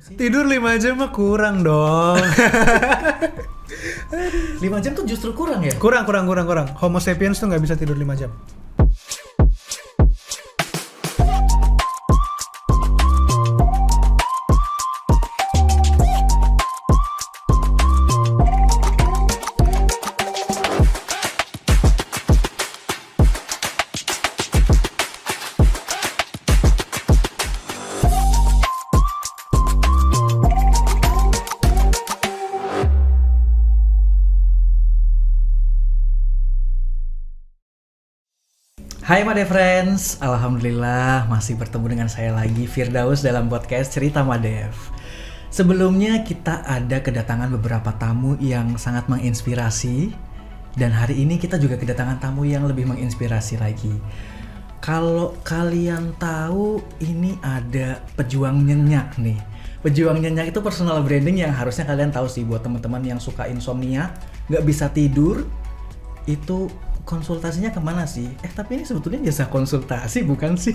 Tidur 5 jam mah kurang dong. 5 jam tuh justru kurang ya? Kurang. Homo sapiens tuh nggak bisa tidur 5 jam. Hai Made Friends, alhamdulillah masih bertemu dengan saya lagi Firdaus dalam podcast Cerita Madev. Sebelumnya kita ada kedatangan beberapa tamu yang sangat menginspirasi, dan hari ini kita juga kedatangan tamu yang lebih menginspirasi lagi. Kalau kalian tahu, ini ada pejuang nyenyak nih. Pejuang nyenyak itu personal branding yang harusnya kalian tahu sih, buat teman-teman yang suka insomnia, nggak bisa tidur, itu konsultasinya kemana sih? Tapi ini sebetulnya jasa konsultasi bukan sih?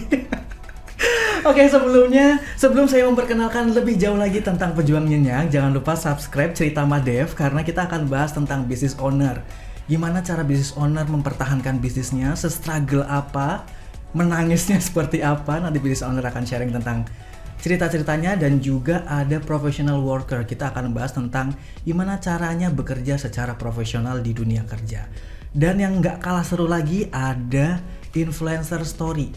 Oke, sebelum saya memperkenalkan lebih jauh lagi tentang pejuang nyenyak, jangan lupa subscribe Cerita Madev karena kita akan bahas tentang business owner. Gimana cara business owner mempertahankan bisnisnya, se-struggle apa, menangisnya seperti apa. Nanti business owner akan sharing tentang cerita-ceritanya, dan juga ada professional worker. Kita akan bahas tentang gimana caranya bekerja secara profesional di dunia kerja. Dan yang nggak kalah seru lagi ada influencer story.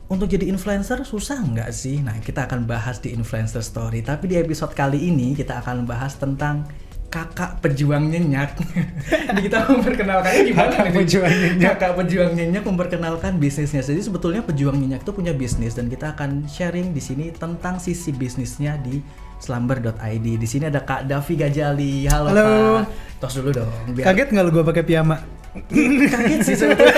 Untuk jadi influencer susah nggak sih? Nah, kita akan bahas di influencer story. Tapi di episode kali ini kita akan bahas tentang kakak pejuang nyenyak. Jadi kita memperkenalkannya gimana? Kakak pejuang nyenyak memperkenalkan bisnisnya. Jadi sebetulnya pejuang nyenyak itu punya bisnis, dan kita akan sharing di sini tentang sisi bisnisnya di slumber.id. Di sini ada Kak Davi Gajali. Halo. Kak. Tos dulu dong. Kaget nggak lu gue pakai piyama? Kaget sih sebetulnya.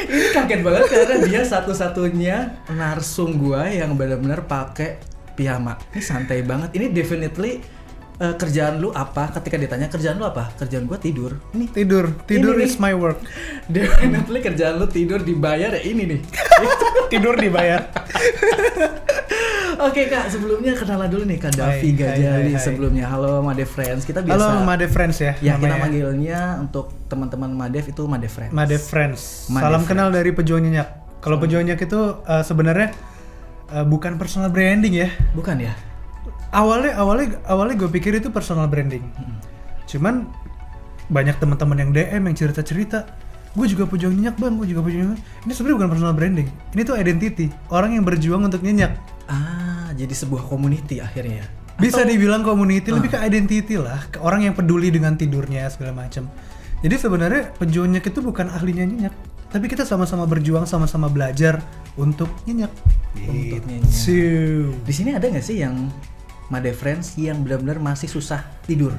Ini kaget banget karena dia satu-satunya narsum gua yang benar-benar pakai piyama. Ini santai banget. Ini definitely kerjaan lu apa? Ketika ditanya kerjaan lu apa? Kerjaan gua tidur. Ini Tidur ini is my work. definitely kerjaan lu tidur, dibayar ya ini nih. Tidur dibayar. Oke Kak, sebelumnya kenalan dulu nih Kak Davi Gajali. Hai. Sebelumnya, halo Madev Friends. Kita biasa Halo Madev Friends ya. ya kita namanya. manggilnya untuk teman-teman Madev itu Madev Friends. Madev Friends. Madev Salam Friends. kenal dari pejuang nyenyak. Kalau pejuang nyenyak itu sebenarnya bukan personal branding ya. Bukan ya? Awalnya gue pikir itu personal branding. Cuman banyak teman-teman yang DM yang cerita-cerita, gue juga pejuang nyenyak bang, gue juga pejuang nyenyak. Ini sebenarnya bukan personal branding. Ini tuh identity. Orang yang berjuang untuk nyenyak. Jadi sebuah community akhirnya ya? Bisa dibilang community, lebih ke identity lah. Ke orang yang peduli dengan tidurnya segala macam. Jadi sebenarnya pejuang nyenyak itu bukan ahlinya nyenyak, tapi kita sama-sama berjuang, sama-sama belajar untuk nyenyak. Untuk nyenyak. Siu. Di sini ada nggak sih yang Madev Friends yang benar-benar masih susah tidur?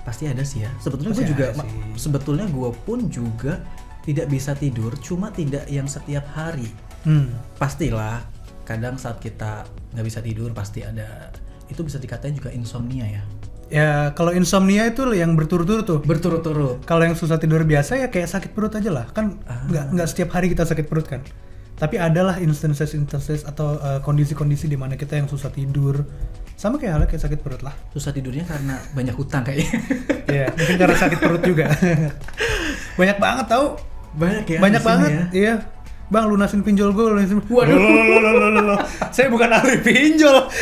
Pasti ada sih ya. Sebetulnya gue Pasti juga, ada sih. sebetulnya gue pun juga tidak bisa tidur, cuma tidak yang setiap hari. Pastilah, kadang saat kita nggak bisa tidur pasti ada. Itu bisa dikatain juga insomnia ya. Ya kalau insomnia itu yang berturut-turut tuh. Berturut-turut. Kalau yang susah tidur biasa ya kayak sakit perut aja lah. Kan nggak setiap hari kita sakit perut kan. Tapi adalah instances atau kondisi-kondisi di mana kita yang susah tidur. Sama kayak halnya kayak sakit perut lah. Susah tidurnya karena banyak hutang kayaknya. Iya, mungkin karena sakit perut juga. Banyak banget tau. Banyak ya. Banyak di sini banget. ya. Iya. Bang, lunasin pinjol gue, lunasin. Waduh. Loh. Saya bukan ahli pinjol.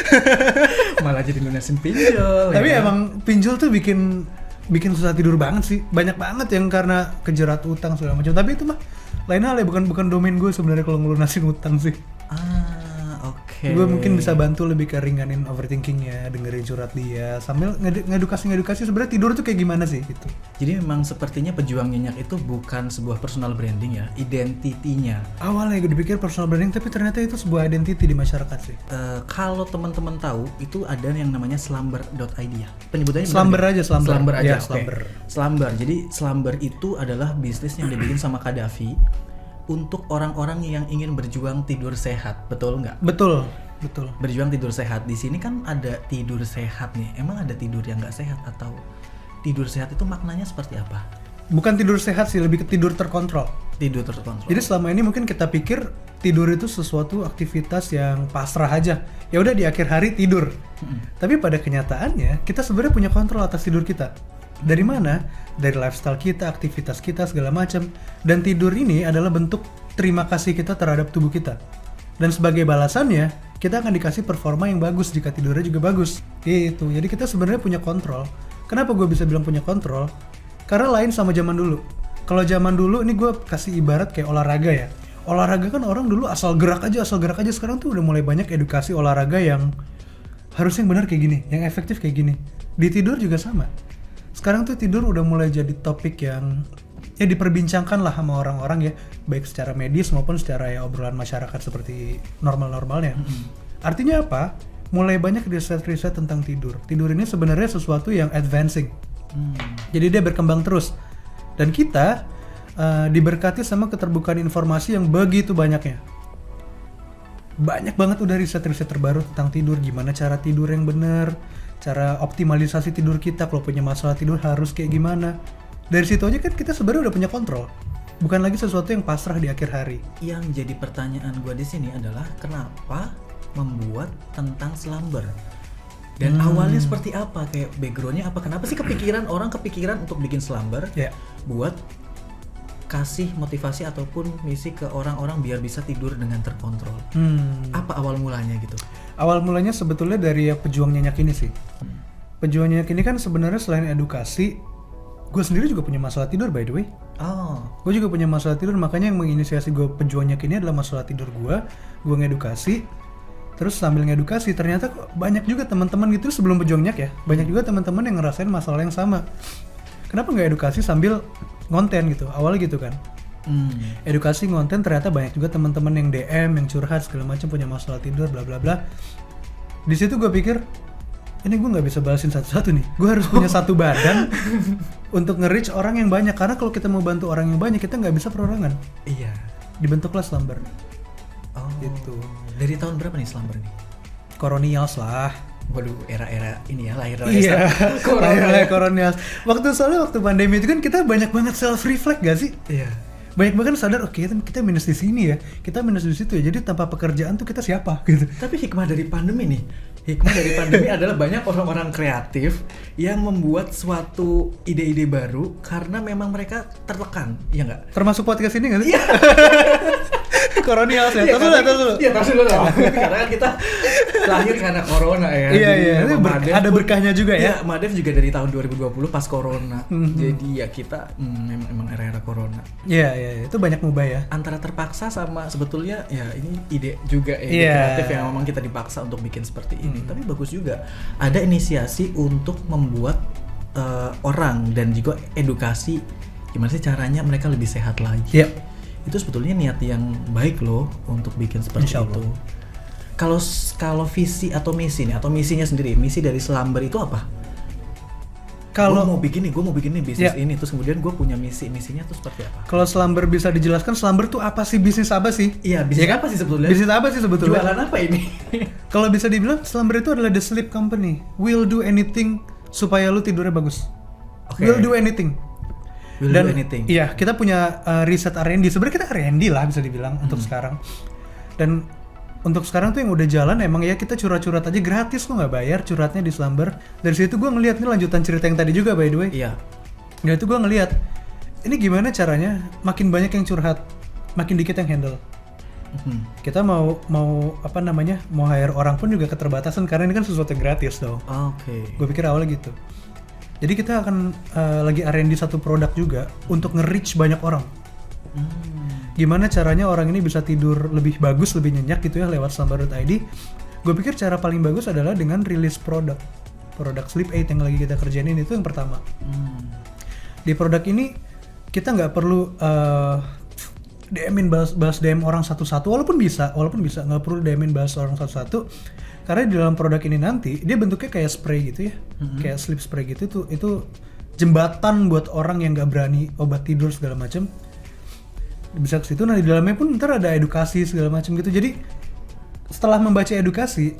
Malah jadi lunasin pinjol. Tapi ya. emang pinjol tuh bikin susah tidur banget sih. Banyak banget yang karena kejerat utang segala macam. Tapi itu mah lain hal ya, bukan domain gue sebenarnya kalau ngelunasin utang sih. Oke. Gue mungkin bisa bantu lebih ke ringanin overthinkingnya, dengerin curhat dia, sambil ngedukasi sebenarnya tidur tuh kayak gimana sih gitu. Jadi memang sepertinya pejuang nyenyak itu bukan sebuah personal branding ya, identitinya. Awalnya gue dipikir personal branding, tapi ternyata itu sebuah identity di masyarakat sih. Kalau teman-teman tahu, itu ada yang namanya slumber.id ya. Penyebutannya Slumber benar aja, nggak? slumber. Slumber aja. Ya, oke. slumber. Slumber. Jadi slumber itu adalah bisnis yang dibikin sama Kak Davi untuk orang-orang yang ingin berjuang tidur sehat. Betul nggak? Betul. Berjuang tidur sehat. Di sini kan ada tidur sehat nih. Emang ada tidur yang nggak sehat, atau tidur sehat itu maknanya seperti apa? Bukan tidur sehat sih, lebih ke tidur terkontrol. Tidur terkontrol. Jadi selama ini mungkin kita pikir tidur itu sesuatu aktivitas yang pasrah aja. Ya udah di akhir hari tidur. Tapi pada kenyataannya kita sebenarnya punya kontrol atas tidur kita. Dari mana? Dari lifestyle kita, aktivitas kita segala macam. Dan tidur ini adalah bentuk terima kasih kita terhadap tubuh kita. Dan sebagai balasannya, kita akan dikasih performa yang bagus jika tidurnya juga bagus. Gitu. Jadi kita sebenarnya punya kontrol. Kenapa gue bisa bilang punya kontrol? Karena lain sama zaman dulu. Kalau zaman dulu, ini gue kasih ibarat kayak olahraga ya. Olahraga kan orang dulu asal gerak aja. Sekarang tuh udah mulai banyak edukasi olahraga yang harusnya yang benar kayak gini, yang efektif kayak gini. Di tidur juga sama. Sekarang tuh tidur udah mulai jadi topik yang ya diperbincangkan lah sama orang-orang ya, baik secara medis maupun secara ya obrolan masyarakat seperti normal-normalnya. Artinya apa? Mulai banyak riset-riset tentang tidur. Tidur ini sebenarnya sesuatu yang advancing. Jadi dia berkembang terus. Dan kita diberkati sama keterbukaan informasi yang begitu banyaknya. Banyak banget udah riset-riset terbaru tentang tidur, gimana cara tidur yang benar, cara optimalisasi tidur kita, kalau punya masalah tidur harus kayak gimana. Dari situ aja kan kita sebenarnya udah punya kontrol. Bukan lagi sesuatu yang pasrah di akhir hari. Yang jadi pertanyaan gue di sini adalah kenapa membuat tentang slumber? Dan awalnya seperti apa? Kayak backgroundnya apa? Kenapa sih orang kepikiran untuk bikin slumber? Buat kasih motivasi ataupun misi ke orang-orang biar bisa tidur dengan terkontrol. Apa awal mulanya gitu? Awal mulanya sebetulnya dari pejuang nyenyak ini sih. Pejuang nyenyak ini kan sebenarnya selain edukasi, gue sendiri juga punya masalah tidur by the way. Gue juga punya masalah tidur, makanya yang menginisiasi gue pejuang nyenyak ini adalah masalah tidur gue ngedukasi. Terus sambil ngedukasi ternyata banyak juga teman-teman gitu sebelum pejuang nyenyak ya. Banyak juga teman-teman yang ngerasain masalah yang sama. Kenapa nggak edukasi sambil ngonten gitu, awalnya gitu kan. Edukasi ngonten, ternyata banyak juga teman-teman yang DM, yang curhat segala macam, punya masalah tidur bla bla bla. Di situ gue pikir ini gue nggak bisa balasin satu-satu nih, gue harus punya satu badan untuk nge-reach orang yang banyak, karena kalau kita mau bantu orang yang banyak kita nggak bisa perorangan. Iya. Dibentuklah Slumber. Gitu. Dari tahun berapa nih Slumber nih? Koronials lah. Waduh, era-era ini ya, lahir Iya, lahir Koronials. Waktu pandemi itu kan kita banyak banget self reflect gak sih? Iya. Banyak banget sadar, oke, kita minus di sini ya, kita minus di situ ya. Jadi tanpa pekerjaan tuh kita siapa gitu. Tapi hikmah dari pandemi adalah banyak orang-orang kreatif yang membuat suatu ide-ide baru karena memang mereka tertekan, iya nggak? Termasuk podcast ini nggak sih? Iya. Koronials ya. Terus dulu. Karena kan kita lahir karena corona ya. Iya. Ada berkahnya juga ya. Iya, Madev juga dari tahun 2020 pas corona. Jadi ya kita memang era-era corona. Iya. Itu banyak mubah ya. Antara terpaksa sama sebetulnya ya ini ide juga ya, ide kreatif yang memang kita dipaksa untuk bikin seperti ini. Tapi bagus juga ada inisiasi untuk membuat orang dan juga edukasi gimana sih caranya mereka lebih sehat lagi. Iya. Itu sebetulnya niat yang baik loh untuk bikin seperti itu. Kalau visi atau misi nih, atau misinya sendiri, misi dari Slumber itu apa? Kalau gue mau bikin nih bisnis ini, terus kemudian gue punya misinya tuh seperti apa? Kalau Slumber bisa dijelaskan, Slumber tuh apa sih, bisnis apa sih? Iya, bisnis apa sih sebetulnya? Bisnis apa sih sebetulnya? Jualan apa ini? Kalau bisa dibilang, Slumber itu adalah the sleep company. We'll do anything supaya lu tidurnya bagus. We'll do anything. Iya, kita punya riset R&D. Sebenarnya kita R&D lah bisa dibilang untuk sekarang. Dan untuk sekarang tuh yang udah jalan emang ya kita curhat-curhat aja gratis, kok nggak bayar curhatnya di Slumber. Dari situ gue ngeliat nih lanjutan cerita yang tadi juga by the way. Iya. Dari itu gue ngeliat ini gimana caranya makin banyak yang curhat, makin dikit yang handle. Kita mau hire orang pun juga keterbatasan karena ini kan sesuatu yang gratis dong. Oke. Gue pikir awalnya gitu. Jadi kita akan lagi R&D satu produk juga untuk nge-reach banyak orang. Gimana caranya orang ini bisa tidur lebih bagus, lebih nyenyak gitu ya lewat slumber.id. Gue pikir cara paling bagus adalah dengan rilis produk Sleep Aid yang lagi kita kerjain itu yang pertama. Di produk ini kita nggak perlu DM-in bahas DM orang satu-satu, walaupun bisa nggak perlu DM-in bahas orang satu-satu. Karena di dalam produk ini nanti dia bentuknya kayak spray gitu ya, kayak sleep spray gitu. Itu jembatan buat orang yang nggak berani obat tidur segala macam. Bisa ke situ. Nah di dalamnya pun ntar ada edukasi segala macam gitu. Jadi setelah membaca edukasi,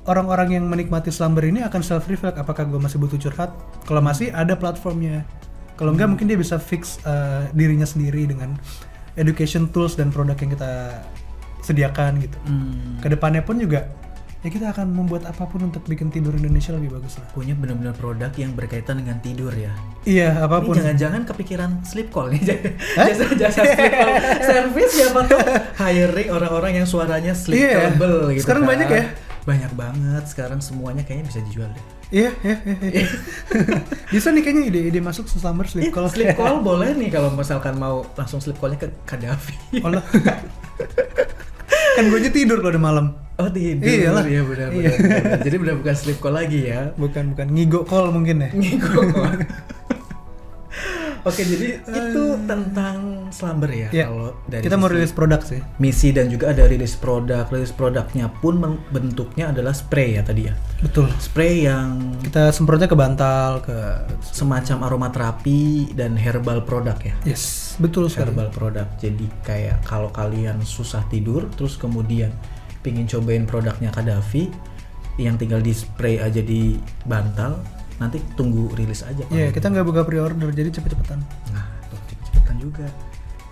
orang-orang yang menikmati Slumber ini akan self reflect, apakah gue masih butuh curhat? Kalau masih, ada platformnya. Kalau enggak mungkin dia bisa fix dirinya sendiri dengan education tools dan produk yang kita sediakan gitu. Kedepannya pun juga ya kita akan membuat apapun untuk bikin tidur Indonesia lebih bagus lah. Punya benar-benar produk yang berkaitan dengan tidur ya. Iya, apapun. Ini jangan-jangan kepikiran sleep call nih. Jasa sleep call service siapa tuh hiring orang-orang yang suaranya sleep callable gitu. Sekarang kan. banyak ya? Banyak banget. Sekarang semuanya kayaknya bisa dijual deh. Iya. Bisa nih kayaknya ide masuk Slumber sleep call. Sleep call boleh nih kalau misalkan mau langsung sleep callnya ke Gaddafi. Allah. Kan gue aja tidur kalau udah malam. Oh tidur. Iyalah. Iya benar. Jadi udah bukan sleep call lagi ya. Bukan ngigo call mungkin ya. Ngigo call. Oke, jadi itu tentang Slumber ya. Kalau dari kita mau rilis produk sih. Misi dan juga ada rilis produk. Rilis produknya pun bentuknya adalah spray ya tadi ya. Betul. Spray yang kita semprotnya ke bantal, ke semacam aromaterapi dan herbal produk ya. Yes, betul sekali. Herbal produk. Jadi kayak kalau kalian susah tidur terus kemudian pingin cobain produknya Gaddafi yang tinggal di spray aja di bantal, nanti tunggu rilis aja. Iya, kita nggak buka pre-order jadi cepet-cepetan. Nah, tuh cepet-cepetan juga.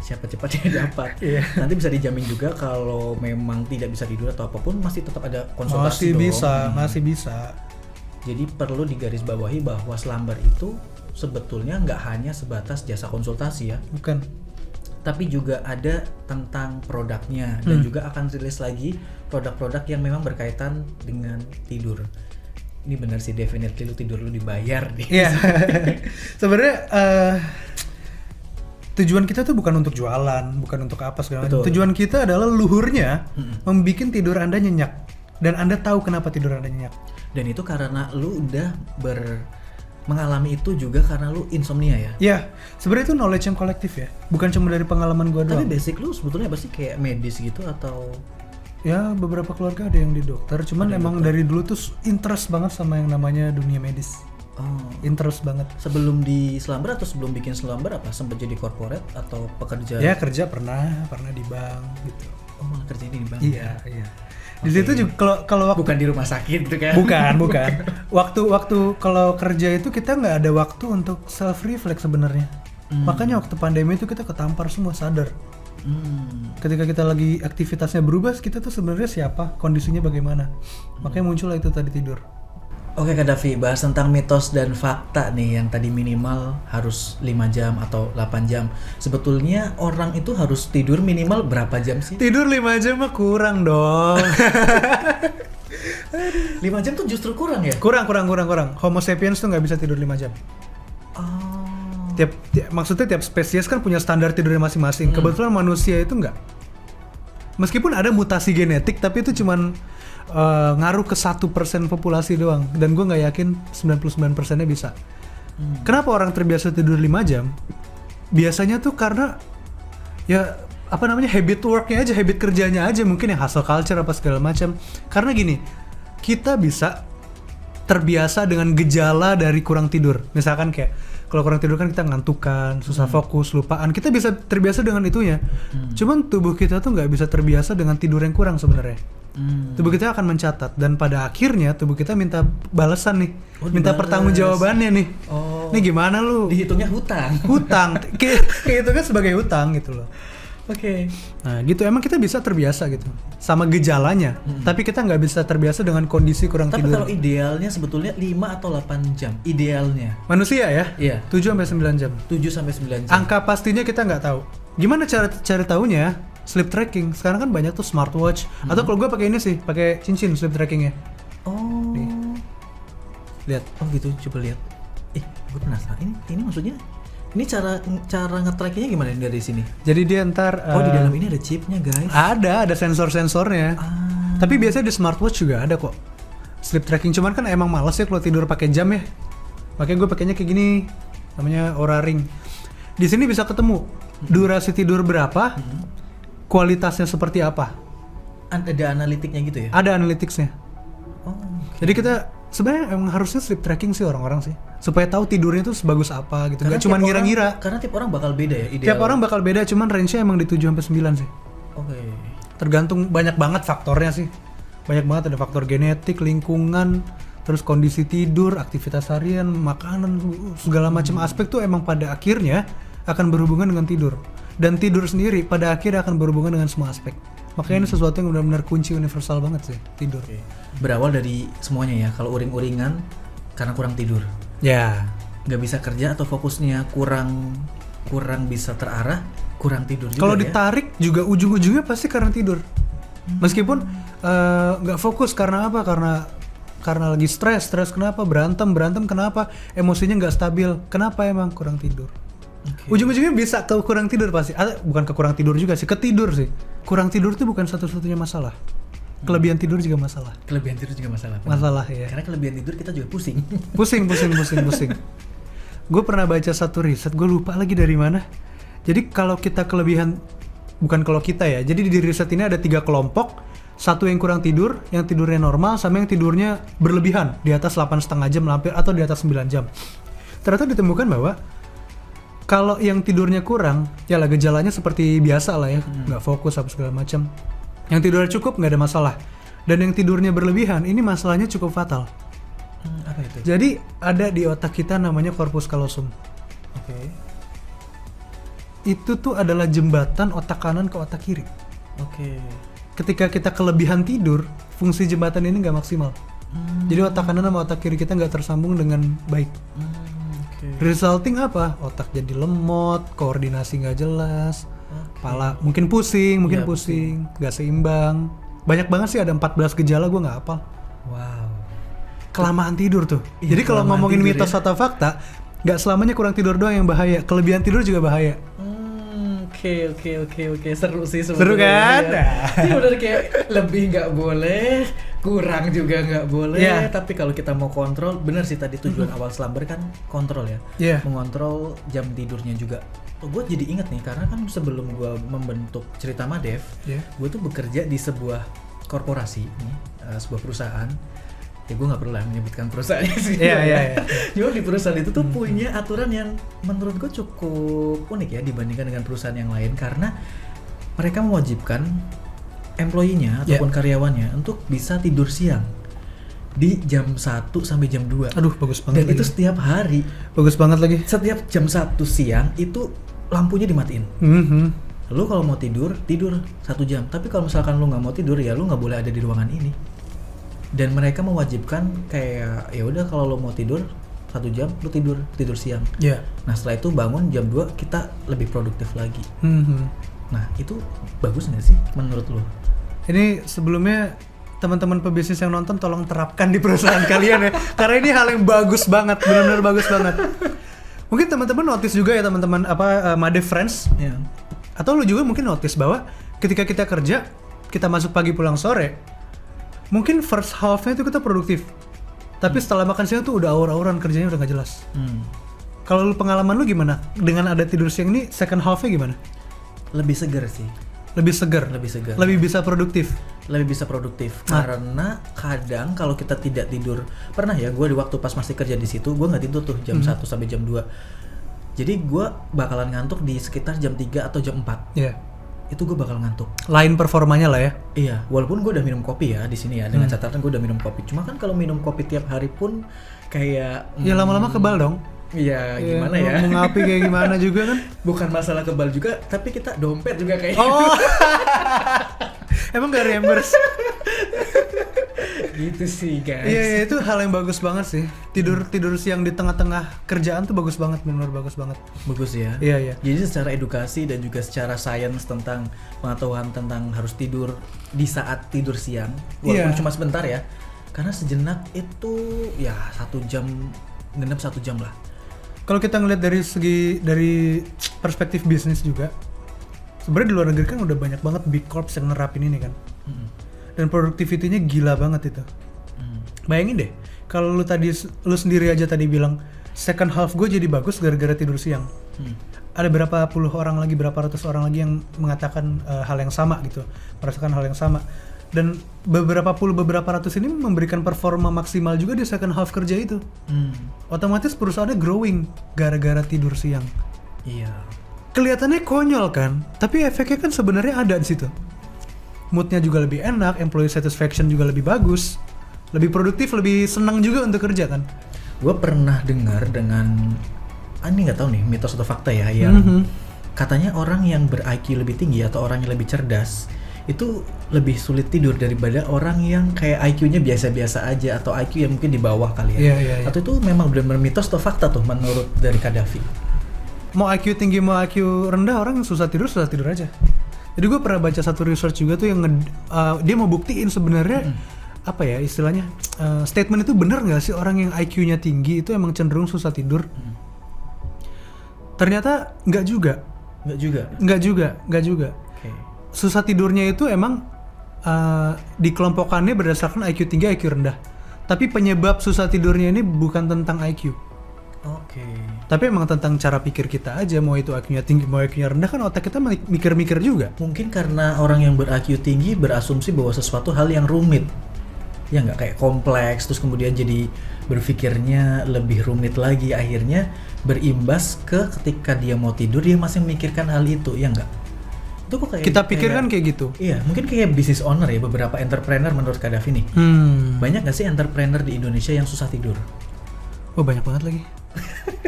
Siapa cepatnya dapat. Nanti bisa dijamin juga kalau memang tidak bisa tidur atau apapun masih tetap ada konsultasi. Masih bisa. Jadi perlu digarisbawahi bahwa Slumber itu sebetulnya nggak hanya sebatas jasa konsultasi ya. Bukan. Tapi juga ada tentang produknya dan juga akan rilis lagi produk-produk yang memang berkaitan dengan tidur. Ini benar sih, definitely lu tidur lu dibayar nih. Iya. Sebenarnya tujuan kita tuh bukan untuk jualan, bukan untuk apa segala macam. Tujuan kita adalah luhurnya membikin tidur Anda nyenyak dan Anda tahu kenapa tidur Anda nyenyak. Dan itu karena lu udah mengalami itu juga karena lu insomnia ya? Iya, sebenarnya itu knowledge yang kolektif ya, bukan cuma dari pengalaman gua doang. Tapi basic lu sebetulnya apa sih, kayak medis gitu atau? Ya beberapa keluarga ada yang di dokter, cuman emang dari dulu tuh interest banget sama yang namanya dunia medis. Oh, interest banget. Sebelum di Slumber atau sebelum bikin Slumber apa? Sempat jadi corporate atau pekerja? Ya kerja pernah di bank gitu. Oh malah kerja di bank? Iya. Di situ juga kalau bukan di rumah sakit gitu kan? Bukan. Waktu kalau kerja itu kita nggak ada waktu untuk self reflect sebenarnya. Makanya waktu pandemi itu kita ketampar semua sadar. Ketika kita lagi aktivitasnya berubah, kita tuh sebenarnya siapa, kondisinya bagaimana. Makanya muncullah itu tadi tidur. Oke Gaddafi, bahas tentang mitos dan fakta nih yang tadi minimal harus 5 jam atau 8 jam. Sebetulnya orang itu harus tidur minimal berapa jam sih? Tidur 5 jam mah kurang dong. 5 jam tuh justru kurang ya? Kurang. Homo sapiens tuh nggak bisa tidur 5 jam. Maksudnya tiap spesies kan punya standar tidurnya masing-masing. Kebetulan manusia itu nggak. Meskipun ada mutasi genetik, tapi itu cuman ngaruh ke 1% populasi doang. Dan gue nggak yakin 99%-nya bisa. Kenapa orang terbiasa tidur 5 jam? Biasanya tuh karena ya habit worknya aja, habit kerjanya aja, mungkin yang hustle culture apa segala macam. Karena gini, kita bisa terbiasa dengan gejala dari kurang tidur. Misalkan kayak kalau kurang tidur kan kita ngantukan, susah fokus, lupaan. Kita bisa terbiasa dengan itunya. Cuman tubuh kita tuh nggak bisa terbiasa dengan tidur yang kurang sebenarnya. Tubuh kita akan mencatat dan pada akhirnya tubuh kita minta balasan nih, minta pertanggungjawabannya nih. Nih gimana lu? Dihitungnya hutang. Kayak itu kan sebagai hutang gitu loh. Oke. Nah gitu, emang kita bisa terbiasa gitu sama gejalanya, tapi kita nggak bisa terbiasa dengan kondisi kurang tidur. Tapi kalau idealnya sebetulnya 5 atau 8 jam idealnya. Manusia ya? Iya. 7-9 jam. 7-9 jam. Angka pastinya kita nggak tahu. Gimana cara tahunya? Sleep tracking. Sekarang kan banyak tuh smartwatch. Atau kalau gue pakai ini sih, pakai cincin sleep trackingnya. Oh. Nih. Lihat. Oh gitu, coba lihat. Gue penasaran. Ini maksudnya? Ini cara nge-trackingnya gimana dari sini? Jadi dia ntar di dalam ini ada chipnya guys. Ada sensor-sensornya. Tapi biasanya di smartwatch juga ada kok sleep tracking. Cuman kan emang males ya kalau tidur pakai jam ya. Makanya gue pakainya kayak gini, namanya Oura Ring. Di sini bisa ketemu durasi tidur berapa, kualitasnya seperti apa. Ada analitiknya gitu ya? Ada analyticsnya. Okay. Jadi kita sebenarnya emang harusnya sleep tracking sih orang-orang sih, supaya tahu tidurnya itu sebagus apa gitu. Gak cuma ngira-ngira. Karena tiap orang bakal beda ya ideal. Tiap orang bakal beda, cuman range-nya emang di 7-9 sih. Oke. Tergantung, banyak banget faktornya sih. Banyak banget, ada faktor genetik, lingkungan, terus kondisi tidur, aktivitas harian, makanan, segala macam aspek tuh emang pada akhirnya akan berhubungan dengan tidur. Dan tidur sendiri pada akhirnya akan berhubungan dengan semua aspek. Makanya ini sesuatu yang benar-benar kunci universal banget sih, tidur. Berawal dari semuanya ya, kalau uring-uringan karena kurang tidur. Ya. Nggak bisa kerja atau fokusnya kurang bisa terarah, kurang tidur juga. Kalau ya. ditarik juga ujung-ujungnya pasti karena tidur. Meskipun nggak fokus karena apa? Karena lagi stres kenapa? Berantem kenapa? Emosinya nggak stabil. Kenapa emang kurang tidur? Okay. Ujung-ujungnya bisa ke kurang tidur pasti. Bukan ke kurang tidur juga sih, ke tidur sih. Kurang tidur itu bukan satu-satunya masalah. Kelebihan tidur juga masalah. Kelebihan tidur juga masalah. Masalah ya. Karena kelebihan tidur kita juga pusing. Pusing. Gue pernah baca satu riset, gue lupa lagi dari mana. Jadi kalau kita kelebihan, bukan kalau kita ya. Jadi di riset ini ada 3 kelompok. Satu yang kurang tidur, yang tidurnya normal, sama yang tidurnya berlebihan, di atas 8,5 jam hampir atau di atas 9 jam. Ternyata ditemukan bahwa kalau yang tidurnya kurang, ya lah gejalanya seperti biasa lah ya, nggak fokus apa segala macam. Yang tidurnya cukup nggak ada masalah. Dan yang tidurnya berlebihan, ini masalahnya cukup fatal. Apa itu? Jadi ada di otak kita namanya corpus callosum. Oke. Itu tuh adalah jembatan otak kanan ke otak kiri. Oke. Ketika kita kelebihan tidur, fungsi jembatan ini nggak maksimal. Jadi otak kanan sama otak kiri kita nggak tersambung dengan baik. Resulting apa? Otak jadi lemot, koordinasi nggak jelas, kepala mungkin pusing, nggak seimbang. Banyak banget sih, ada 14 gejala, gue nggak hafal. Wow. Kelamaan tidur tuh. Iya, Jadi kalau ngomongin tidur, mitos atau fakta, nggak selamanya kurang tidur doang yang bahaya, kelebihan tidur juga bahaya. Oke. Seru sih sebenarnya. Seru kan? Iya benar, kayak lebih nggak boleh, kurang juga nggak boleh. Yeah. Tapi kalau kita mau kontrol, bener sih tadi tujuan awal slumber kan kontrol ya. Yeah. Mengontrol jam tidurnya juga. Gue jadi inget nih, karena kan sebelum gue membentuk Cerita Madev, gue tuh bekerja di sebuah korporasi, sebuah perusahaan. Ya gue nggak perlu lah menyebutkan perusahaannya sih. Iya. Cuma di perusahaan itu tuh punya aturan yang menurut gue cukup unik ya dibandingkan dengan perusahaan yang lain, karena mereka mewajibkan employee-nya ataupun karyawannya untuk bisa tidur siang di jam 1 sampai jam 2. Aduh, bagus banget. Dan itu setiap hari. Bagus banget lagi. Setiap jam 1 siang itu lampunya dimatiin. Lu kalau mau tidur 1 jam. Tapi kalau misalkan lu nggak mau tidur, ya lu nggak boleh ada di ruangan ini. Dan mereka mewajibkan kayak ya udah kalau lo mau tidur 1 jam, lo tidur siang. Iya. Nah setelah itu bangun jam 2 kita lebih produktif lagi. Nah itu bagus nggak sih menurut lo? Ini sebelumnya teman-teman pebisnis yang nonton tolong terapkan di perusahaan kalian ya, karena ini hal yang bagus banget, benar-benar bagus banget. Mungkin teman-teman notice juga ya teman-teman Madev Friends, atau lu juga mungkin notice bahwa ketika kita kerja, kita masuk pagi pulang sore, mungkin first half-nya itu kita produktif, tapi setelah makan siang tuh udah aur-auran, kerjanya udah nggak jelas. Kalau lu pengalaman lu gimana dengan ada tidur siang ini, second half-nya gimana? Lebih segar sih. Lebih segar. Lebih bisa produktif. Karena kadang kalau kita tidak tidur, pernah ya gue di waktu pas masih kerja di situ, gue nggak tidur tuh jam 1 sampai jam 2. Jadi gue bakalan ngantuk di sekitar jam 3 atau jam 4. Iya. Itu gue bakal ngantuk. Lain performanya lah ya. Iya, walaupun gue udah minum kopi ya di sini ya, dengan catatan gue udah minum kopi. Cuma kan kalau minum kopi tiap hari pun kayak ya lama-lama kebal dong. Iya, gimana ya? Mau ngapi kayak gimana juga kan? Bukan masalah kebal juga, tapi kita dompet juga kayak. Oh. Emang gak reimburse? Gitu sih guys. Iya, itu hal yang bagus banget sih. Tidur siang di tengah-tengah kerjaan tuh bagus banget, benar bagus banget. Bagus ya. Iya. Jadi secara edukasi dan juga secara sains tentang pengetahuan tentang harus tidur di saat tidur siang, walaupun cuma sebentar ya. Karena sejenak itu ya 1 jam, genap 1 jam lah. Kalau kita ngeliat dari perspektif bisnis juga, sebenarnya di luar negeri kan udah banyak banget big corps yang nerapin ini kan. Dan productivity-nya gila banget itu. Bayangin deh, kalau lu sendiri aja tadi bilang second half gue jadi bagus gara-gara tidur siang. Ada berapa puluh orang lagi, berapa ratus orang lagi yang mengatakan hal yang sama gitu, merasakan hal yang sama. Dan beberapa ratus ini memberikan performa maksimal juga di second half kerja itu. Otomatis perusahaannya growing gara-gara tidur siang. Iya. Kelihatannya konyol kan, tapi efeknya kan sebenarnya ada di situ. Moodnya juga lebih enak, employee satisfaction juga lebih bagus, lebih produktif, lebih senang juga untuk kerja kan. Gue pernah dengar dengan, ini nggak tahu nih mitos atau fakta ya, yang katanya orang yang ber-IQ lebih tinggi atau orang yang lebih cerdas itu lebih sulit tidur daripada orang yang kayak IQ-nya biasa-biasa aja atau IQ yang mungkin di bawah kali ya. Iya. Atau itu memang benar-benar mitos atau fakta tuh menurut dari Qaddafi? Mau IQ tinggi mau IQ rendah, orang susah tidur aja. Jadi gue pernah baca satu research juga tuh yang dia mau buktiin sebenarnya apa ya istilahnya, statement itu benar nggak sih orang yang IQ-nya tinggi itu emang cenderung susah tidur? Ternyata nggak juga. Okay. Susah tidurnya itu emang dikelompokkannya berdasarkan IQ tinggi, IQ rendah. Tapi penyebab susah tidurnya ini bukan tentang IQ. Oke. Tapi emang tentang cara pikir kita aja, mau itu IQ-nya tinggi, mau IQ-nya rendah, kan otak kita mikir-mikir juga. Mungkin karena orang yang ber-IQ tinggi berasumsi bahwa sesuatu hal yang rumit. Ya nggak, kayak kompleks, terus kemudian jadi berpikirnya lebih rumit lagi, akhirnya berimbas ke ketika dia mau tidur dia masih memikirkan hal itu, ya nggak? Itu kok kayak Kita pikir kan kayak gitu. Iya, mungkin kayak business owner ya, beberapa entrepreneur menurut Qaddafi nih. Banyak nggak sih entrepreneur di Indonesia yang susah tidur? Oh banyak banget lagi.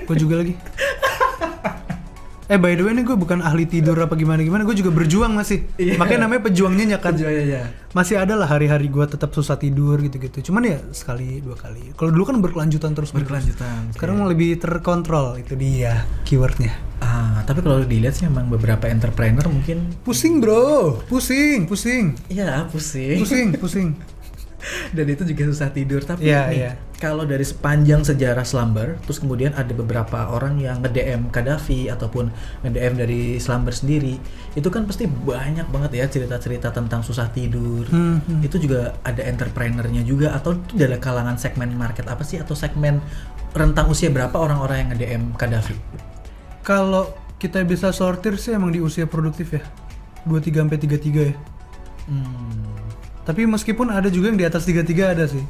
Gue juga lagi. By the way nih gue bukan ahli tidur apa gimana, gue juga berjuang masih. Makanya namanya pejuangnya nyakan. Masih ada lah hari-hari gue tetap susah tidur gitu-gitu. Cuman ya sekali, 2 kali. Kalau dulu kan berkelanjutan terus. Sekarang lebih terkontrol, itu dia keywordnya. Tapi kalau dilihat sih emang beberapa entrepreneur mungkin pusing bro, pusing. Iya, pusing. Dan itu juga susah tidur. Tapi kalau dari sepanjang sejarah Slumber, terus kemudian ada beberapa orang yang nge-DM Qaddafi ataupun nge-DM dari Slumber sendiri, itu kan pasti banyak banget ya cerita-cerita tentang susah tidur. Itu juga ada entrepreneurnya juga, atau itu dari kalangan segmen market apa sih, atau segmen rentang usia berapa orang-orang yang nge-DM Qaddafi? Kalau kita bisa sortir sih emang di usia produktif ya, 23-33 ya. Tapi meskipun ada juga yang di atas 33 ada sih.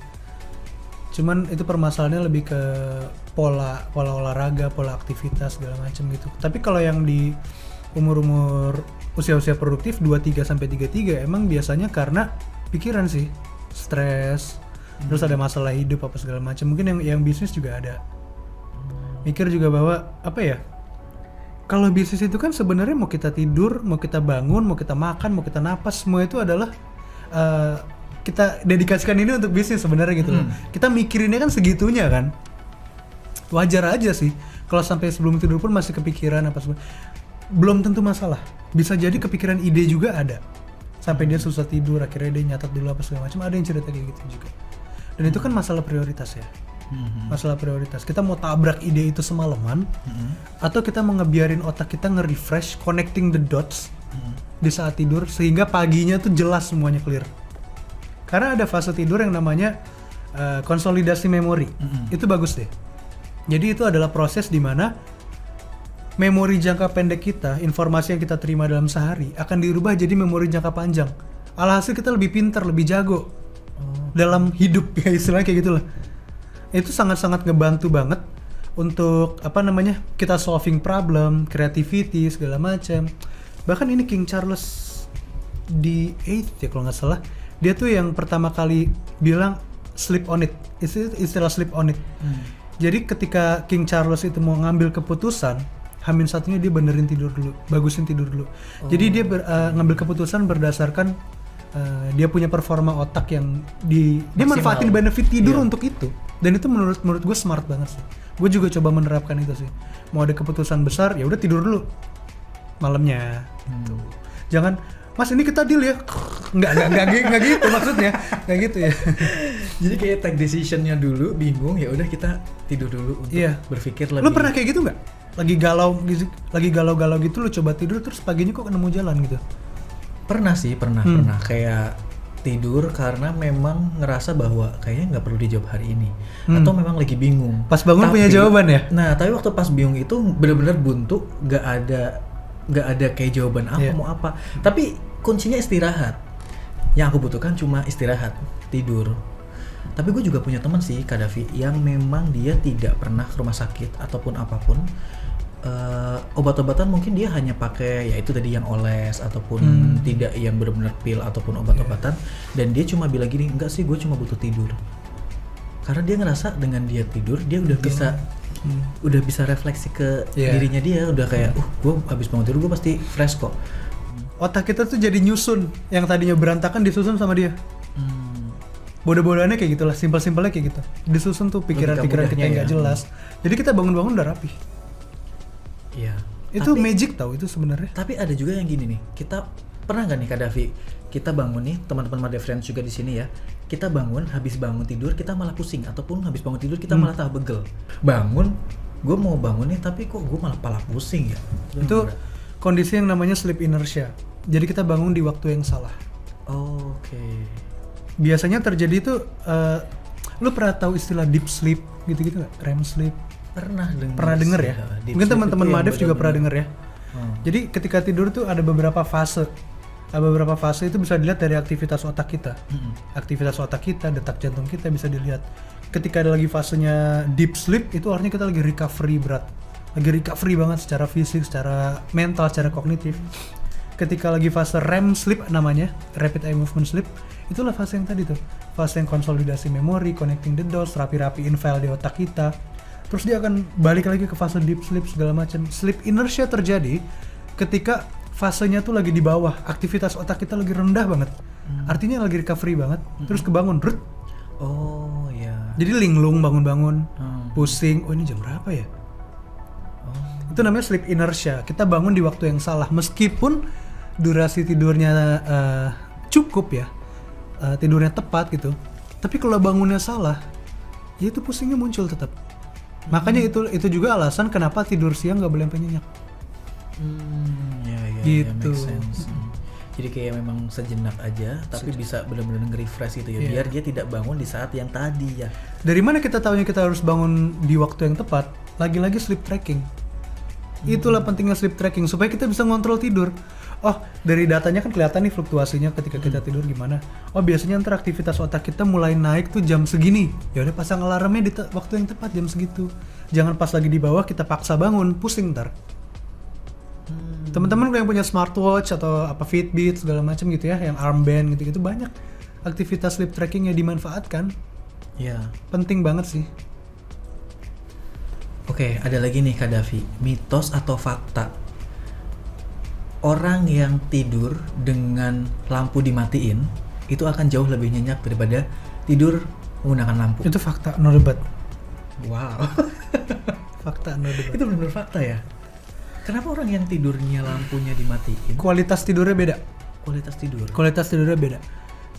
Cuman itu permasalahannya lebih ke pola olahraga, pola aktivitas segala macam gitu. Tapi kalau yang di umur-umur usia-usia produktif 23 sampai 33 emang biasanya karena pikiran sih, stres, terus ada masalah hidup apa segala macam. Mungkin yang bisnis juga ada. Mikir juga bahwa apa ya? Kalau bisnis itu kan sebenarnya mau kita tidur, mau kita bangun, mau kita makan, mau kita napas, semua itu adalah kita dedikasikan ini untuk bisnis sebenarnya gitu loh. Kita mikirinnya kan segitunya kan. Wajar aja sih kalau sampai sebelum tidur pun masih kepikiran apa semua. Belum tentu masalah. Bisa jadi kepikiran ide juga ada. Sampai dia susah tidur, akhirnya dia nyatat dulu apa segala macam. Ada yang cerita kayak gitu juga. Dan itu kan masalah prioritas ya. Masalah prioritas. Kita mau tabrak ide itu semalaman atau kita mau ngebiarin otak kita nge-refresh, connecting the dots di saat tidur sehingga paginya tuh jelas semuanya clear. Karena ada fase tidur yang namanya konsolidasi memori. Itu bagus deh. Jadi itu adalah proses di mana memori jangka pendek kita, informasi yang kita terima dalam sehari akan dirubah jadi memori jangka panjang. Alhasil kita lebih pintar, lebih jago dalam hidup ya, istilahnya kayak gitulah. Itu sangat-sangat ngebantu banget untuk kita solving problem, creativity segala macam. Bahkan ini King Charles the 8th ya kalau nggak salah, dia tuh yang pertama kali bilang sleep on it, istilah sleep on it. Jadi ketika King Charles itu mau ngambil keputusan, H-1-nya dia benerin tidur dulu, bagusin tidur dulu. Jadi dia ngambil keputusan berdasarkan dia punya performa otak yang dia manfaatin benefit tidur untuk itu. Dan itu menurut gue smart banget sih. Gue juga coba menerapkan itu sih. Mau ada keputusan besar, ya udah tidur dulu malamnya. Jangan, Mas ini kita deal ya. Nggak gitu maksudnya. Nggak gitu ya. Jadi kayak take decision-nya dulu, bingung, ya udah kita tidur dulu untuk berpikir lebih. Lu pernah kayak gitu nggak? Lagi galau-galau gitu lu coba tidur terus paginya kok nemu jalan gitu? Pernah sih, pernah kayak tidur karena memang ngerasa bahwa kayaknya nggak perlu dijawab hari ini, atau memang lagi bingung. Pas bangun punya jawaban ya? Nah, tapi waktu pas bingung itu benar-benar buntu, nggak ada kayak jawaban apa mau apa. Tapi kuncinya istirahat. Yang aku butuhkan cuma istirahat, tidur. Tapi gue juga punya teman sih, Qaddafi, yang memang dia tidak pernah ke rumah sakit ataupun apapun. Obat-obatan mungkin dia hanya pakai ya itu tadi yang oles ataupun tidak yang benar-benar pil ataupun obat-obatan, dan dia cuma bilang gini, enggak sih gue cuma butuh tidur. Karena dia ngerasa dengan dia tidur dia udah bisa refleksi ke dirinya dia, udah kayak gue habis bangun tidur gue pasti fresh kok. otak kita tuh jadi nyusun yang tadinya berantakan disusun sama dia. Bodoh-bodohannya kayak gitulah, simpel-simpelnya kayak gitu. Disusun tuh pikiran-pikiran kita yang nggak jelas. Jadi kita bangun-bangun udah rapi. Iya. Itu magic tau itu sebenarnya. Tapi ada juga yang gini nih. Kita pernah nggak nih Kak Davi? Kita bangun nih, teman-teman Made Friends juga di sini ya. Kita bangun, habis bangun tidur kita malah pusing, ataupun habis bangun tidur kita malah tambah begel. Bangun, gue mau bangun nih tapi kok gue malah pusing ya. Itu kondisi yang namanya sleep inertia. Jadi kita bangun di waktu yang salah. Oke. Biasanya terjadi itu, lu pernah tahu istilah deep sleep gitu-gitu nggak? REM sleep? Pernah denger ya? Mungkin teman-teman Madev juga pernah denger ya. Jadi ketika tidur tuh ada beberapa fase. Beberapa fase itu bisa dilihat dari aktivitas otak kita. Aktivitas otak kita, detak jantung kita bisa dilihat. Ketika ada lagi fasenya deep sleep, itu artinya kita lagi recovery berat. Lagi recovery banget secara fisik, secara mental, secara kognitif. Ketika lagi fase REM sleep namanya, Rapid Eye Movement Sleep, itulah fase yang tadi tuh. Fase yang konsolidasi memori, connecting the dots, rapi-rapiin file di otak kita. Terus dia akan balik lagi ke fase deep sleep segala macam. Sleep inertia terjadi ketika fasenya tuh lagi di bawah, aktivitas otak kita lagi rendah banget. Artinya lagi recovery banget, terus kebangun, brut. Oh ya. Jadi linglung bangun-bangun, pusing. Oh ini jam berapa ya? Itu namanya sleep inertia. Kita bangun di waktu yang salah, meskipun durasi tidurnya cukup ya, tidurnya tepat gitu. Tapi kalau bangunnya salah, ya itu pusingnya muncul tetap. Makanya itu juga alasan kenapa tidur siang nggak boleh sampai nyenyak. Gitu. Make sense. Jadi kayak memang sejenak aja, tapi bisa benar-benar nge-refresh gitu ya, biar dia tidak bangun di saat yang tadi ya. Dari mana kita tahunya kita harus bangun di waktu yang tepat? Lagi-lagi sleep tracking. Itulah pentingnya sleep tracking, supaya kita bisa ngontrol tidur. Oh, dari datanya kan kelihatan nih fluktuasinya ketika kita tidur gimana. Oh, biasanya ntar aktivitas otak kita mulai naik tuh jam segini. Ya udah pasang alarmnya di waktu yang tepat jam segitu. Jangan pas lagi di bawah kita paksa bangun, pusing ntar. Teman-teman yang punya smartwatch atau apa Fitbit segala macam gitu ya, yang armband gitu-gitu, banyak aktivitas sleep tracking yang dimanfaatkan. Iya. Penting banget sih. Oke, ada lagi nih Kak Davi, mitos atau fakta. Orang yang tidur dengan lampu dimatiin itu akan jauh lebih nyenyak daripada tidur menggunakan lampu. Itu fakta, no debat. Wow. Fakta, no debat. Itu benar fakta ya? Kenapa orang yang tidurnya lampunya dimatiin? Kualitas tidurnya beda. Kualitas tidurnya beda.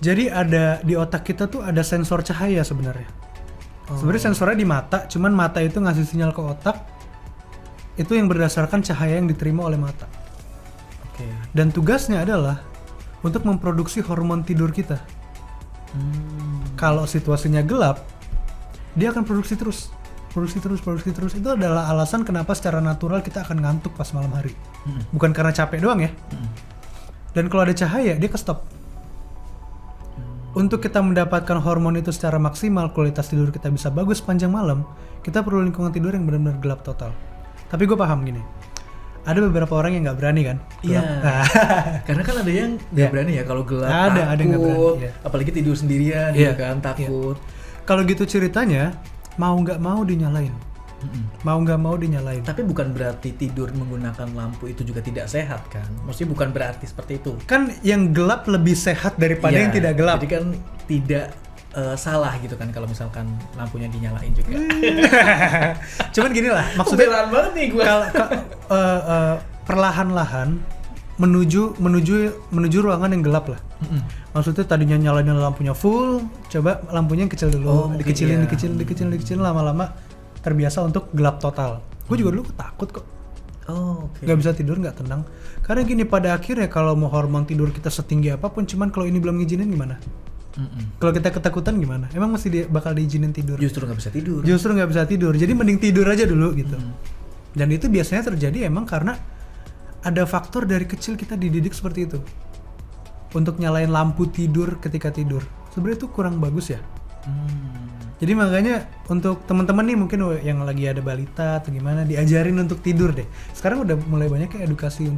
Jadi ada di otak kita tuh ada sensor cahaya sebenarnya. Sebenarnya sensornya di mata, cuman mata itu ngasih sinyal ke otak. Itu yang berdasarkan cahaya yang diterima oleh mata. Oke. Dan tugasnya adalah untuk memproduksi hormon tidur kita. Kalau situasinya gelap, dia akan produksi terus. Itu adalah alasan kenapa secara natural kita akan ngantuk pas malam hari. Bukan karena capek doang ya. Dan kalau ada cahaya, dia ke stop. Untuk kita mendapatkan hormon itu secara maksimal, kualitas tidur kita bisa bagus sepanjang malam, kita perlu lingkungan tidur yang benar-benar gelap total. Tapi gue paham gini, ada beberapa orang yang nggak berani kan? Iya. Karena kan ada yang nggak berani ya kalau gelap, ada yang nggak berani. Ya. Apalagi tidur sendirian, gitu kan, takut. Kalau gitu ceritanya, mau nggak mau dinyalain. Tapi bukan berarti tidur menggunakan lampu itu juga tidak sehat kan? Maksudnya bukan berarti seperti itu. Kan yang gelap lebih sehat daripada yang tidak gelap. Jadi kan tidak salah gitu kan kalau misalkan lampunya dinyalain juga. Cuman gini lah, maksudnya beneran banget nih gue. Perlahan-lahan menuju ruangan yang gelap lah. Maksudnya tadinya nyalain lampunya full, coba lampunya yang kecil dulu, dikecilin lama-lama terbiasa untuk gelap total. Gue juga dulu takut kok. Gak bisa tidur, gak tenang. Karena gini, pada akhirnya kalau mau hormon tidur kita setinggi apapun, cuman kalau ini belum ngizinin gimana? Kalau kita ketakutan gimana? Emang mesti bakal diizinin tidur? Justru gak bisa tidur. Jadi mending tidur aja dulu gitu. Dan itu biasanya terjadi emang karena ada faktor dari kecil kita dididik seperti itu. Untuk nyalain lampu tidur ketika tidur. Sebenarnya itu kurang bagus ya. Jadi makanya untuk teman-teman nih mungkin yang lagi ada balita atau gimana, diajarin untuk tidur deh. Sekarang udah mulai banyak kayak edukasi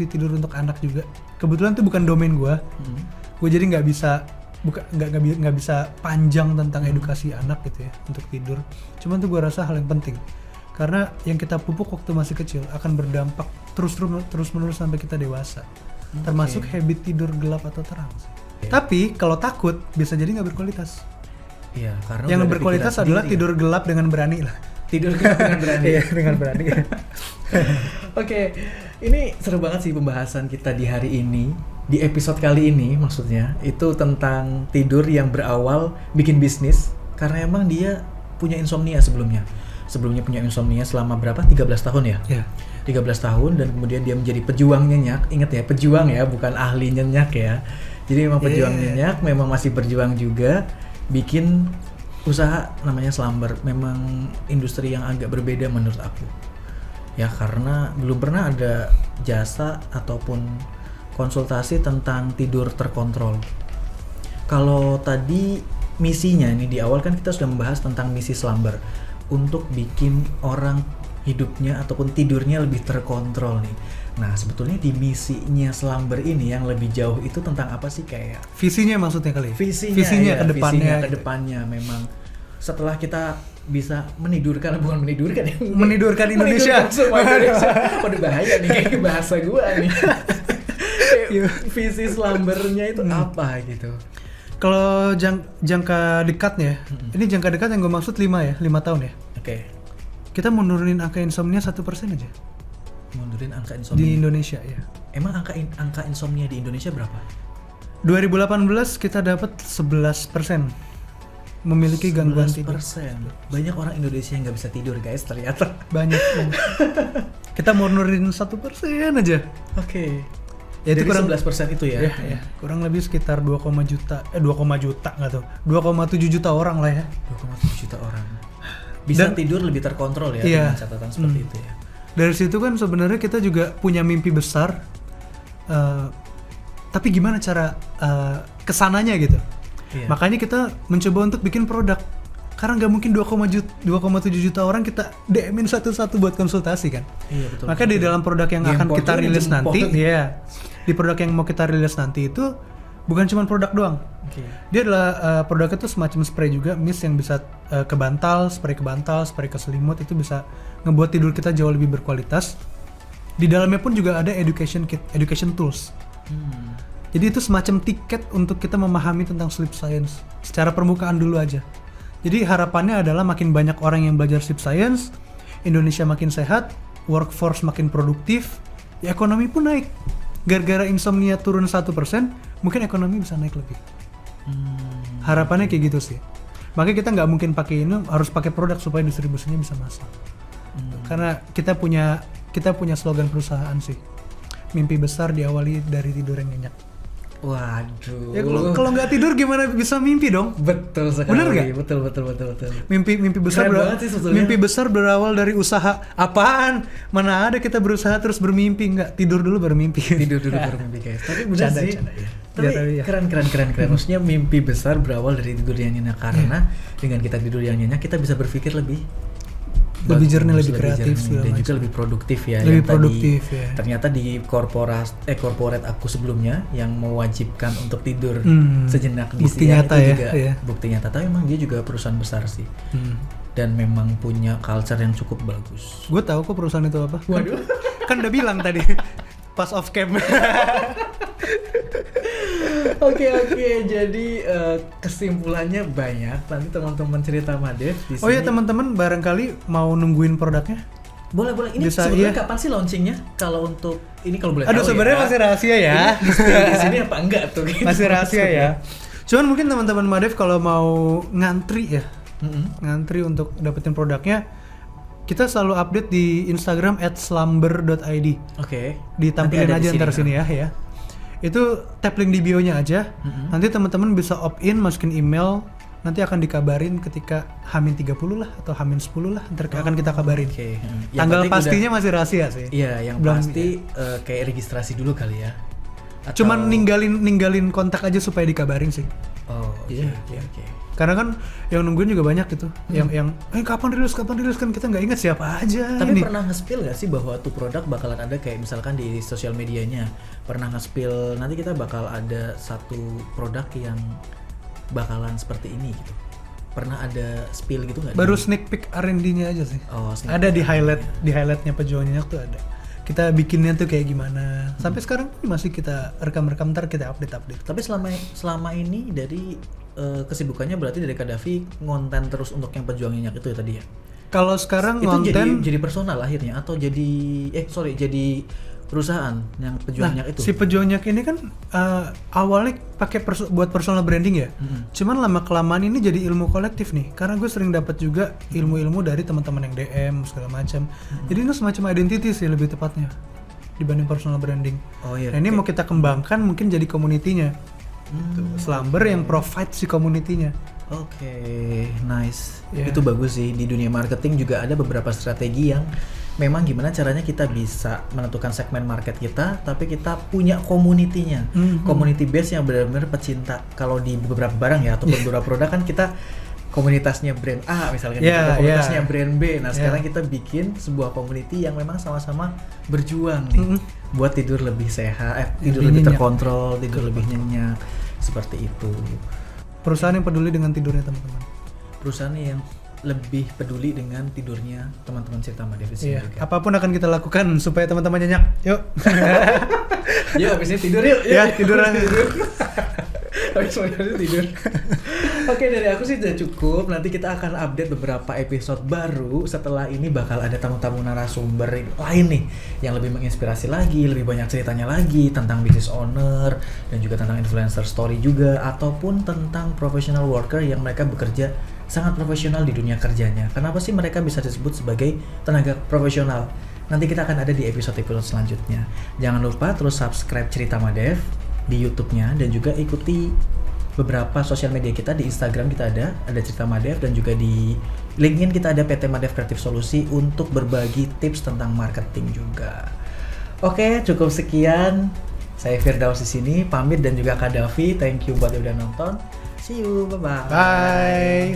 tidur untuk anak juga. Kebetulan tuh bukan domain gue. Gue jadi nggak bisa panjang tentang edukasi anak gitu ya untuk tidur. Cuman tuh gue rasa hal yang penting. Karena yang kita pupuk waktu masih kecil akan berdampak terus menerus sampai kita dewasa. termasuk habit tidur gelap atau terang sih. Tapi kalau takut bisa jadi nggak berkualitas. Iya, karena Yang udah ada berkualitas pikiran adalah sendiri, tidur gelap dengan berani lah. tidur gelap dengan berani. Iya, dengan berani. Oke, ini seru banget sih pembahasan kita di hari ini. Di episode kali ini maksudnya itu tentang tidur yang berawal bikin bisnis karena emang dia punya insomnia sebelumnya. Sebelumnya punya insomnia selama berapa? 13 tahun ya? Iya. 13 tahun dan kemudian dia menjadi pejuang nyenyak. Ingat ya, pejuang ya, bukan ahli nyenyak ya. Jadi memang pejuang nyenyak, memang masih berjuang juga bikin usaha namanya Slumber. Memang industri yang agak berbeda menurut aku. Ya karena belum pernah ada jasa ataupun konsultasi tentang tidur terkontrol. Kalau tadi misinya nih di awal kan kita sudah membahas tentang misi Slumber untuk bikin orang hidupnya ataupun tidurnya lebih terkontrol nih. Nah sebetulnya di misinya Slumber ini yang lebih jauh itu tentang apa sih kayak? Visinya maksudnya kali. Visinya ke depannya. Visinya ke depannya memang setelah kita bisa menidurkan ya Menidurkan Indonesia. Semua Indonesia. Waduh bahaya nih kayak bahasa gua nih. Visi Slumbernya itu apa gitu? Kalau jangka dekatnya, ini jangka dekat yang gue maksud 5 tahun ya. Oke. Kita mau nurunin angka insomnia 1% aja Mundurin angka di insomnia. Indonesia ya. Emang angka insomnia di Indonesia berapa? 2018 kita dapat 11% memiliki gangguan tidur. 11%. Banyak orang Indonesia yang nggak bisa tidur guys ternyata. Banyak. Kita mau nurunin 1% aja. Oke. Ya, itu Jadi kurang 11% itu ya? Ya, kurang lebih sekitar 2,7 juta nggak tuh, 2,7 juta orang lah ya. 2,7 juta orang. Bisa Dan- tidur lebih terkontrol ya Iya. dengan catatan seperti itu ya. Dari situ kan sebenarnya kita juga punya mimpi besar, tapi gimana cara kesananya gitu. Iya. Makanya kita mencoba untuk bikin produk. Karena nggak mungkin 2,7 juta orang kita DM-in satu-satu buat konsultasi kan. Iya betul. Maka di dalam produk yang akan Jempol kita juga rilis jempol. nanti, ya, di produk yang mau kita rilis nanti itu bukan cuma produk doang. Oke. Dia adalah produknya tuh semacam spray juga, mist yang bisa ke bantal, spray ke selimut, itu bisa ngebuat tidur kita jauh lebih berkualitas. Di dalamnya pun juga ada education kit, education tools. Jadi itu semacam tiket untuk kita memahami tentang sleep science secara permukaan dulu aja. Jadi harapannya adalah makin banyak orang yang belajar sleep science, Indonesia makin sehat, workforce makin produktif, ya ekonomi pun naik. Gara-gara insomnia turun 1%, mungkin ekonomi bisa naik lebih. Harapannya kayak gitu sih. Makanya kita nggak mungkin pakai ini, harus pakai produk supaya distribusinya bisa masuk. Karena kita punya slogan perusahaan sih. Mimpi besar diawali dari tidur yang nyenyak. Waduh. Ya kalau nggak tidur gimana bisa mimpi dong? Betul sekali. Bener nggak? Betul. Mimpi besar Keren banget sih sebetulnya. mimpi besar berawal dari usaha. Apaan? Mana ada kita berusaha terus bermimpi, nggak tidur dulu baru mimpi. Tidur dulu baru mimpi guys. Tapi benar Canda, sih. canda, ya. Tapi Ya. keren. Maksudnya mimpi besar berawal dari tidur yang nyenyak karena dengan kita tidur yang nyenyak kita bisa berpikir lebih jernih, bagus, lebih kreatif, jernih, segala dan juga macam. lebih produktif ya. Lebih Yang tadi produktif, ya. Ternyata di corporate aku sebelumnya yang mewajibkan untuk tidur sejenak di Bukti siang nyata itu ya, juga iya. bukti nyata. Tapi memang dia juga perusahaan besar sih dan memang punya culture yang cukup bagus. Gue tahu kok perusahaan itu apa. Waduh. Kan udah bilang tadi pas off cam. Oke, jadi kesimpulannya banyak. Nanti teman-teman cerita Madev di sini. Oh iya teman-teman, barangkali mau nungguin produknya? Boleh. Ini Bisa, sebenarnya iya. kapan sih launchingnya? Kalau untuk ini kalau boleh Aduh tahu sebenarnya ya. masih rahasia ya. Di sini apa enggak tuh? Gitu. Masih rahasia ya. Cuman mungkin teman-teman Madev kalau mau ngantri ya, ngantri untuk dapetin produknya, kita selalu update di Instagram @slumber.id. Oke. Ditampilin Nanti ada aja di ntar sini, sini ya. Itu tap link di bio-nya aja. Nanti teman-teman bisa opt-in, masukin email, nanti akan dikabarin ketika H-30 lah atau H-10 lah, ntar akan kita kabarin. Oke. Yang Tanggal penting pastinya masih rahasia sih. Iya, yang Belum- pasti kayak registrasi dulu kali ya. Atau- Cuman ninggalin kontak aja supaya dikabarin sih. Oh, Iya, oke. Karena kan yang nungguin juga banyak gitu. Yang kapan rilis kan kita nggak ingat siapa aja. Tapi ini. pernah nge-spill gak sih bahwa tuh produk bakalan ada kayak misalkan di sosial medianya pernah nge-spill nanti kita bakal ada satu produk yang bakalan seperti ini gitu. Pernah ada spill gitu nggak? Baru sneak peek R&D-nya aja sih. Oh, sneak Ada peek. di highlightnya pejuang nyenyak tuh ada. kita bikinnya tuh kayak gimana. Sampai sekarang masih kita rekam-rekam, ntar kita update. Tapi selama ini dari kesibukannya berarti dari Kadafi ngonten terus untuk yang pejuang nyenyak itu ya tadi ya? Kalau sekarang Itu konten jadi personal akhirnya atau jadi jadi perusahaan yang pejuang nyenyak itu? si pejuang nyenyak ini kan awalnya pakai buat personal branding ya. Cuman lama kelamaan ini jadi ilmu kolektif nih. Karena gue sering dapat juga ilmu-ilmu dari teman-teman yang DM segala macam. Jadi ini semacam identity sih lebih tepatnya dibanding personal branding. Oh iya. Nah, ini mau kita kembangkan mungkin jadi community-nya. Gitu. Slumber yang provide si community-nya. Oke, nice. Yeah. Itu bagus sih. Di dunia marketing juga ada beberapa strategi yang memang gimana caranya kita bisa menentukan segmen market kita, tapi kita punya community-nya. Community base yang benar-benar pecinta. Kalau di beberapa barang ya, atau beberapa produk kan kita komunitasnya brand A misalkan, kita komunitasnya brand B. Nah sekarang kita bikin sebuah community yang memang sama-sama berjuang nih buat tidur lebih sehat, tidur lebih terkontrol, tidur lebih nyenyak, seperti itu. Perusahaan yang peduli dengan tidurnya teman-teman. Perusahaan yang lebih peduli dengan tidurnya teman-teman Cerita Madev Iya. juga. Apapun akan kita lakukan supaya teman-teman nyenyak. Yuk. Yuk abis ini tidur yuk. Ya tidur. Habis ini tidur. Oke, dari aku sih udah cukup. Nanti kita akan update beberapa episode baru. Setelah ini bakal ada tamu-tamu narasumber lain nih yang lebih menginspirasi lagi, lebih banyak ceritanya lagi tentang business owner dan juga tentang influencer story juga, ataupun tentang professional worker yang mereka bekerja sangat profesional di dunia kerjanya. Kenapa sih mereka bisa disebut sebagai tenaga profesional? Nanti kita akan ada di episode-episode selanjutnya. Jangan lupa terus subscribe Cerita Madev di YouTube-nya dan juga ikuti beberapa sosial media kita. Di Instagram kita ada Cerita Madev, dan juga di LinkedIn kita ada PT Madev Kreatif Solusi untuk berbagi tips tentang marketing juga. Oke, cukup sekian. Saya Firdaus di sini pamit, dan juga Kadafi. Thank you buat yang udah nonton. See you, bye-bye. Bye.